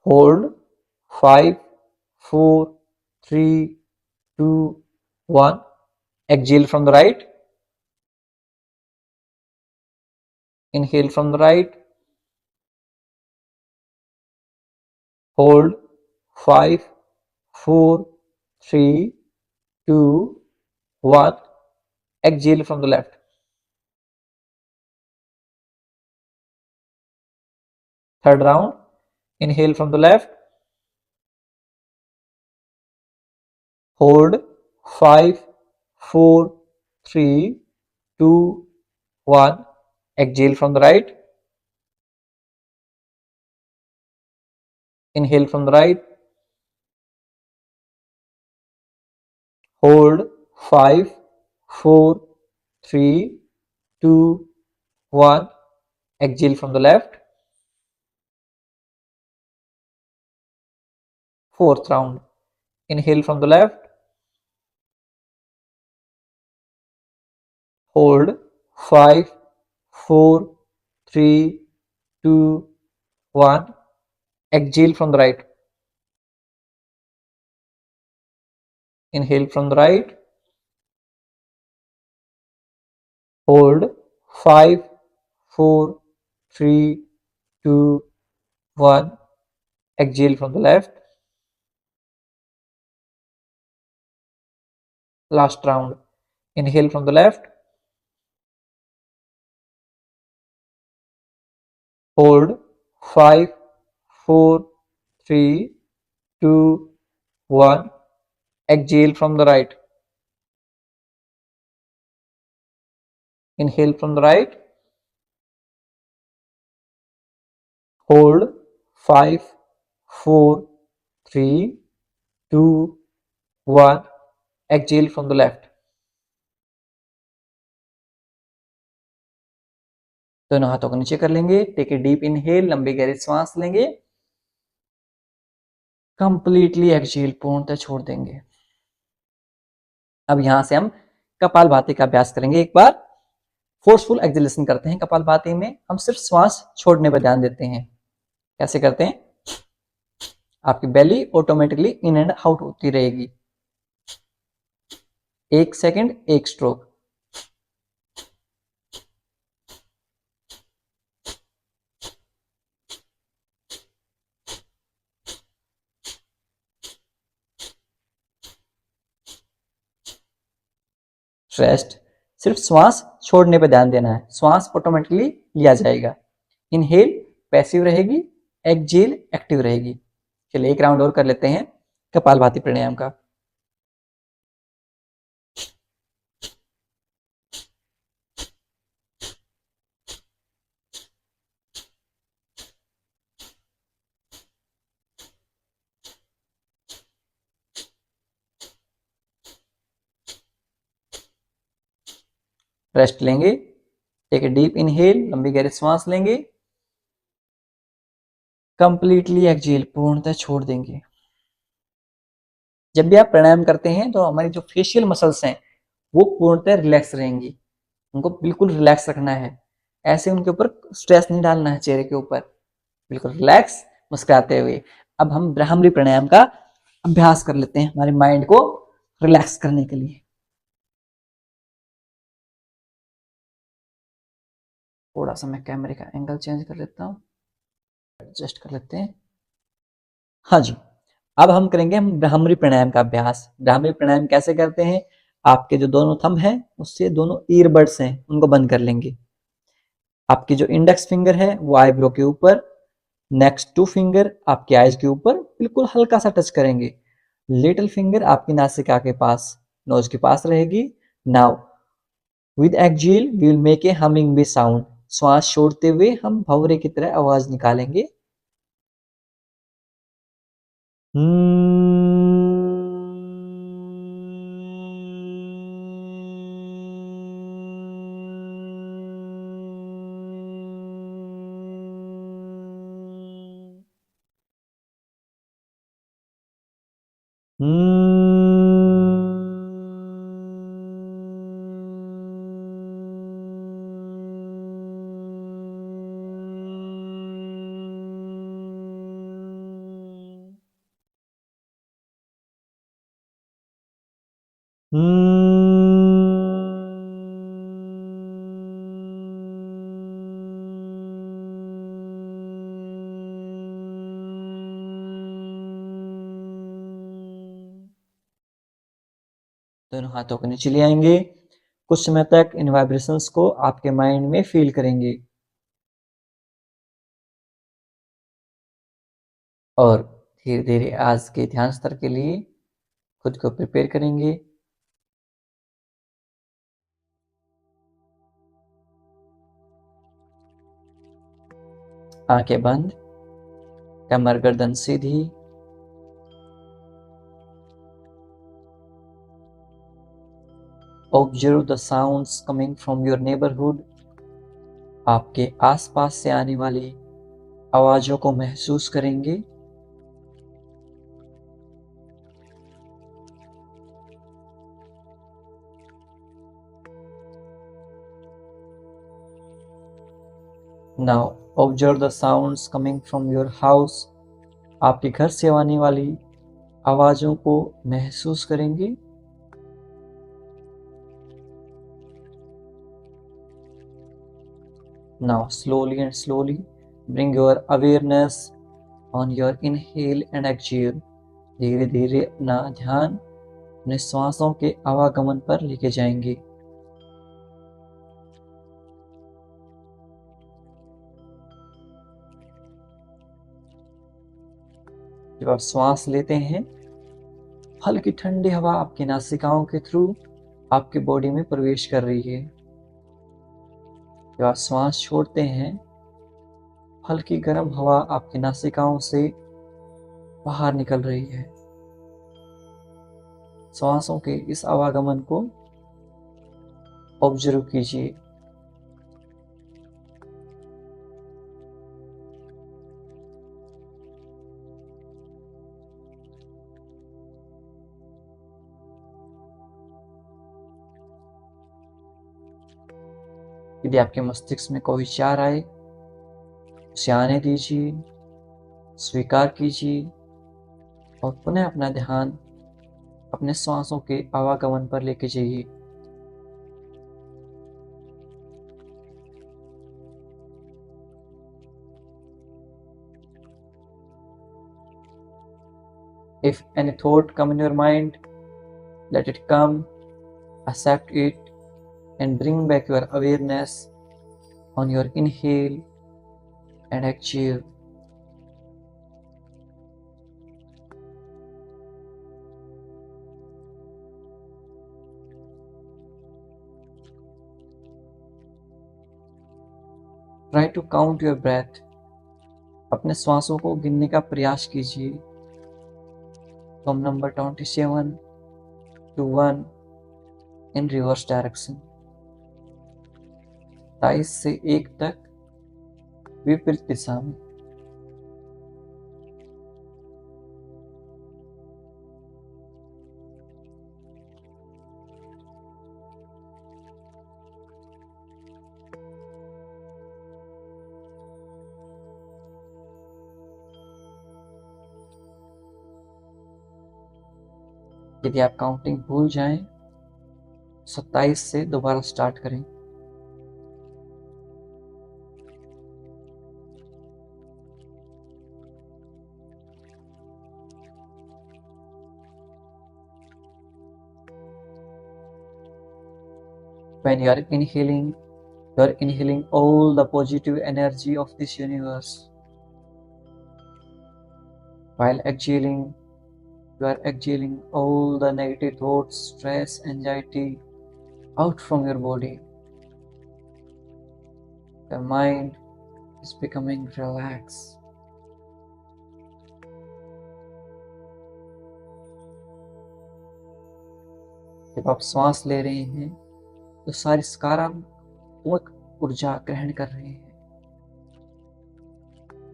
hold 5 4 3 2 1, exhale from the right, inhale from the right, Hold. 5, 4, 3, 2, 1. Exhale from the left. Third round. Inhale from the left. Hold. 5, 4, 3, 2, 1. Exhale from the right. Inhale from the right. Hold. 5, 4, 3, 2, 1. Exhale from the left. Fourth round. Inhale from the left. Hold. 5, 4, 3, 2, 1. Exhale from the right. Inhale from the right. Hold. 5, 4, 3, 2, 1. Exhale from the left. Last round. Inhale from the left. Hold. 5, 4, 3, 2, 1. Exhale from the right. Inhale from the right. Hold. 5, 4, 3, 2, 1. Exhale from the left. दोनों हाथों को नीचे कर लेंगे. Take a deep inhale. लंबी गहरी सांस लेंगे. Completely exhale. पूर्णतः छोड़ देंगे. अब यहां से हम कपालभाति का अभ्यास करेंगे. एक बार फोर्सफुल एक्सहेलेशन करते हैं. कपालभाति में हम सिर्फ श्वास छोड़ने पर ध्यान देते हैं. कैसे करते हैं? आपकी बेली ऑटोमेटिकली इन एंड आउट होती रहेगी. 1 सेकंड 1 स्ट्रोक. रेस्ट. सिर्फ श्वास छोड़ने पर ध्यान देना है. श्वास ऑटोमेटिकली लिया जाएगा. इनहेल पैसिव रहेगी, एक्सहेल एक्टिव रहेगी. चलिए एक राउंड और कर लेते हैं कपालभाति प्राणायाम का. रेस्ट लेंगे. Take a deep inhale. लंबी गहरी सांस लेंगे. Completely exhale. पूर्णतः छोड़ देंगे. जब भी आप प्राणायाम करते हैं तो हमारी जो फेशियल मसल्स हैं वो पूर्णतः रिलैक्स रहेंगी. उनको बिल्कुल रिलैक्स रखना है. ऐसे उनके ऊपर स्ट्रेस नहीं डालना है चेहरे के ऊपर. बिल्कुल रिलैक्स मुस्कुराते हुए. अब हम ब्राह्मरी प्राणायाम का अभ्यास कर लेते हैं हमारे माइंड को रिलैक्स करने के लिए. थोड़ा सा मैं कैमरे का एंगल चेंज कर लेता हूँ. एडजस्ट कर लेते हैं. हाँ जी. अब हम करेंगे ब्राह्मरी प्राणायाम का अभ्यास. ब्राह्मरी प्राणायाम कैसे करते हैं? आपके जो दोनों थंब हैं उससे दोनों ईयरबड्स हैं उनको बंद कर लेंगे. आपकी जो इंडेक्स फिंगर है वो आईब्रो के ऊपर, नेक्स्ट 2 फिंगर आपके आईज के ऊपर बिल्कुल हल्का सा टच करेंगे. लिटिल फिंगर आपकी नासिका के पास, नोज के पास रहेगी. Now with exhale we will make a humming bee sound. श्वास छोड़ते हुए हम भंवरे की तरह आवाज निकालेंगे. दोनों हाथों को नीचे ले आएंगे। कुछ समय तक इन वाइब्रेशंस को आपके माइंड में फील करेंगे और धीरे धीरे आज के ध्यान स्तर के लिए खुद को प्रिपेयर करेंगे। आंखें बंद, कमर गर्दन सीधी। Observe the sounds coming from your neighborhood. आपके आसपास से आने वाली आवाजों को महसूस करेंगे। Now observe the sounds coming from your house. आपके घर से आने वाली आवाजों को महसूस करेंगे। Now slowly and slowly bring your awareness on your inhale and exhale. धीरे धीरे अपना ध्यान अपने श्वासों के आवागमन पर लेके जाएंगे। जब आप श्वास लेते हैं, हल्की ठंडी हवा आपकी नासिकाओं के थ्रू आपके बॉडी में प्रवेश कर रही है। जब आप श्वास छोड़ते हैं, हल्की गर्म हवा आपकी नासिकाओं से बाहर निकल रही है। श्वासों के इस आवागमन को ऑब्जर्व कीजिए। यदि आपके मस्तिष्क में कोई विचार आए, उसे आने दीजिए, स्वीकार कीजिए और पुनः अपना ध्यान अपने श्वासों के आवागमन पर लेके जाइए। If any thought come in your mind, let it come, accept it and bring back your awareness on your inhale and exhale. Try to count your breath. अपने श्वासों को गिनने का प्रयास कीजिए। From number 27 to 1 in reverse direction. 27 से 1 तक विपरीत दिशा में। यदि आप काउंटिंग भूल जाएं, 27 से दोबारा स्टार्ट करें। When you are inhaling all the positive energy of this universe. While exhaling, you are exhaling all the negative thoughts, stress, anxiety out from your body. The mind is becoming relaxed. जब आप सांस ले रहे हैं तो सारी सकारात्मक ऊर्जा ग्रहण कर रहे हैं।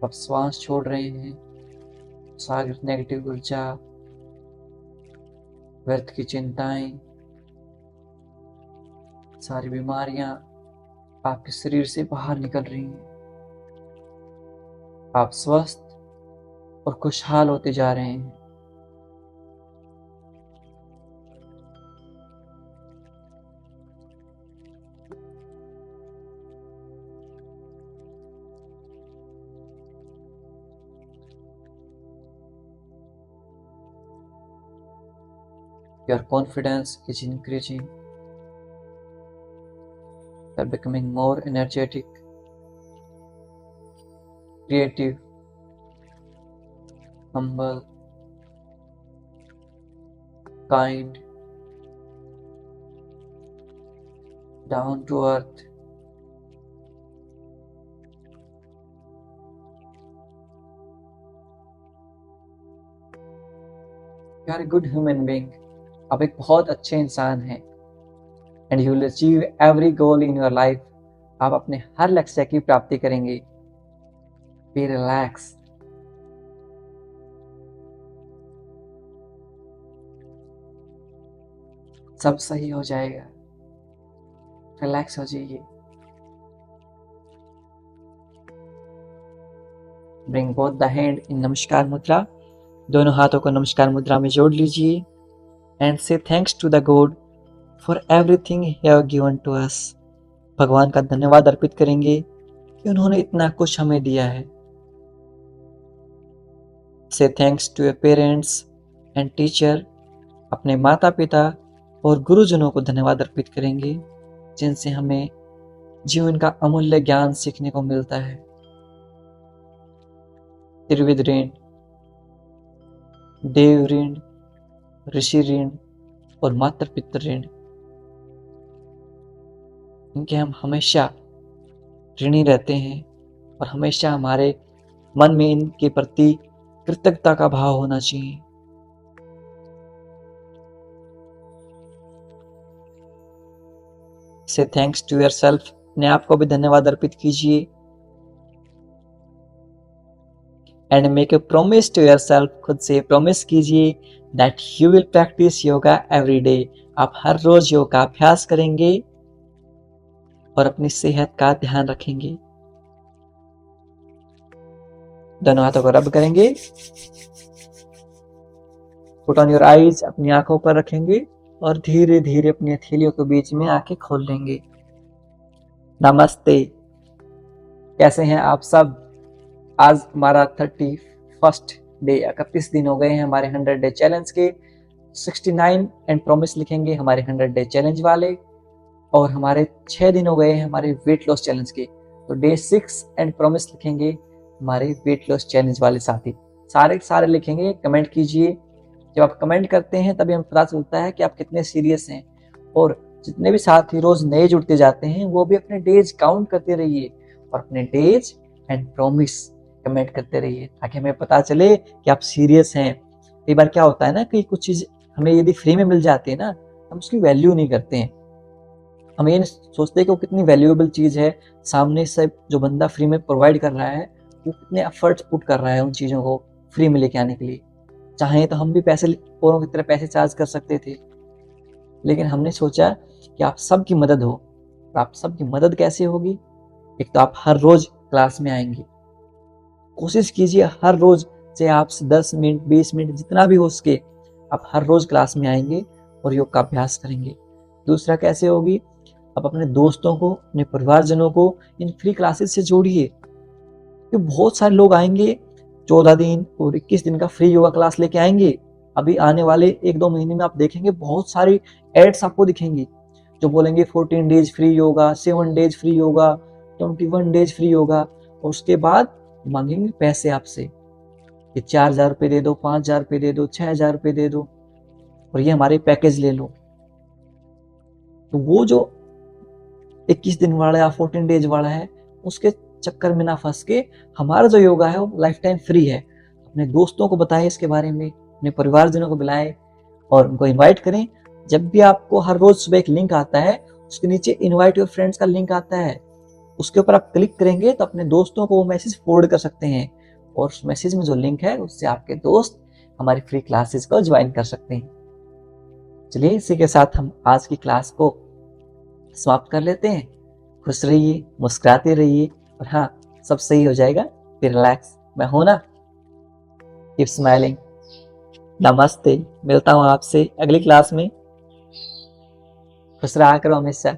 आप श्वास छोड़ रहे हैं, सारी नेगेटिव ऊर्जा, व्यर्थ की चिंताएं, सारी बीमारियां आपके शरीर से बाहर निकल रही हैं। आप स्वस्थ और खुशहाल होते जा रहे हैं। Your confidence is increasing. You're becoming more energetic, creative, humble, kind, down to earth. You are a good human being. आप एक बहुत अच्छे इंसान हैं. And you will achieve every goal in your life. आप अपने हर लक्ष्य की प्राप्ति करेंगे. Be relaxed. सब सही हो जाएगा. रिलैक्स हो जाइए. Bring both the hand in नमस्कार मुद्रा. दोनों हाथों को नमस्कार मुद्रा में जोड़ लीजिए. And say thanks to the God for everything He have given to us. भगवान का धन्यवाद अर्पित करेंगे कि उन्होंने इतना कुछ हमें दिया है. Say thanks to your parents and teacher. अपने माता पिता और गुरुजनों को धन्यवाद अर्पित करेंगे जिनसे हमें जीवन का अमूल्य ज्ञान सीखने को मिलता है. त्रिविध ऋण, देव ऋण, ऋषि ऋण और माता पितृ ऋण, इनके हम हमेशा ऋणी रहते हैं और हमेशा हमारे मन में इनके प्रति कृतज्ञता का भाव होना चाहिए. से थैंक्स टू योरसेल्फ. अपने आप को भी धन्यवाद अर्पित कीजिए. And make a promise to yourself. खुद से प्रॉमिस कीजिए that you will practise yoga every day. आप हर रोज योग का अभ्यास करेंगे और अपनी सेहत का ध्यान रखेंगे. दोनों हाथों को रब करेंगे. Put on your eyes. अपनी आंखों पर रखेंगे और धीरे धीरे अपनी हथेलियों के बीच में आंखें खोल लेंगे. नमस्ते. कैसे हैं आप सब? आज हमारा 31st डे, 31 दिन हो गए हैं हमारे 100 डे चैलेंज के. 69 एंड प्रॉमिस लिखेंगे हमारे 100 डे चैलेंज वाले, और हमारे 6 दिन हो गए हैं हमारे वेट लॉस चैलेंज के. तो डे 6 एंड प्रॉमिस लिखेंगे हमारे वेट लॉस चैलेंज वाले साथी. सारे लिखेंगे. कमेंट कीजिए. जब आप कमेंट करते हैं तभी हमें पता चलता है कि आप कितने सीरियस हैं. और जितने भी साथी रोज नए जुड़ते जाते हैं वो भी अपने डेज काउंट करते रहिए और अपने डेज एंड प्रॉमिस कमेंट करते रहिए ताकि हमें पता चले कि आप सीरियस हैं. कई बार क्या होता है ना कि कुछ चीज हमें यदि फ्री में मिल जाती है ना, हम उसकी वैल्यू नहीं करते हैं. हम ये सोचते हैं कि वो कितनी वैल्यूएबल चीज है. सामने से जो बंदा फ्री में प्रोवाइड कर रहा है वो कितने एफर्ट्स पुट कर रहा है उन चीजों को फ्री में लेके आने के लिए. चाहे तो हम भी पैसे औरों की तरह पैसे चार्ज कर सकते थे, लेकिन हमने सोचा कि आप सबकी मदद हो. आप सबकी मदद कैसे होगी? एक तो आप हर रोज क्लास में आएंगे. कोशिश कीजिए हर रोज से आप 10 मिनट 20 मिनट जितना भी हो सके आप हर रोज क्लास में आएंगे और योग का अभ्यास करेंगे. दूसरा कैसे होगी? आप अपने दोस्तों को, अपने परिवारजनों को इन फ्री क्लासेस से जोड़िए. कि बहुत सारे लोग आएंगे 14 दिन और 21 दिन का फ्री योगा क्लास लेके आएंगे. अभी आने वाले 1-2 महीने में आप देखेंगे बहुत सारी एड्स आपको दिखेंगी जो बोलेंगे 14 days free yoga, 7 days free yoga, 21 days free yoga, और उसके बाद मांगेंगे पैसे आपसे कि 4,000 रुपये दे दो, 5,000 रुपये दे दो, 6,000 रुपये दे दो और ये हमारे पैकेज ले लो. तो वो जो 21 दिन वाला या 14 डेज वाला है उसके चक्कर में ना फंस के हमारा जो योगा है वो लाइफ टाइम फ्री है. अपने दोस्तों को बताएं इसके बारे में, अपने परिवारजनों को बुलाएं और उनको इनवाइट करें. जब भी आपको हर रोज सुबह एक लिंक आता है उसके नीचे इनवाइट योर फ्रेंड्स का लिंक आता है, उसके ऊपर आप क्लिक करेंगे तो अपने दोस्तों को वो मैसेज फॉरवर्ड कर सकते हैं और उस मैसेज में जो लिंक है उससे आपके दोस्त हमारी फ्री क्लासेस को ज्वाइन कर सकते हैं. चलिए इसी के साथ हम आज की क्लास को समाप्त कर लेते हैं. खुश रहिए, मुस्कुराते रहिए और हाँ, सब सही हो जाएगा. फिर रिलैक्स. मैं हूं ना. Keep smiling. नमस्ते. मिलता हूं आपसे अगली क्लास में. खुश रहा करो हमेशा.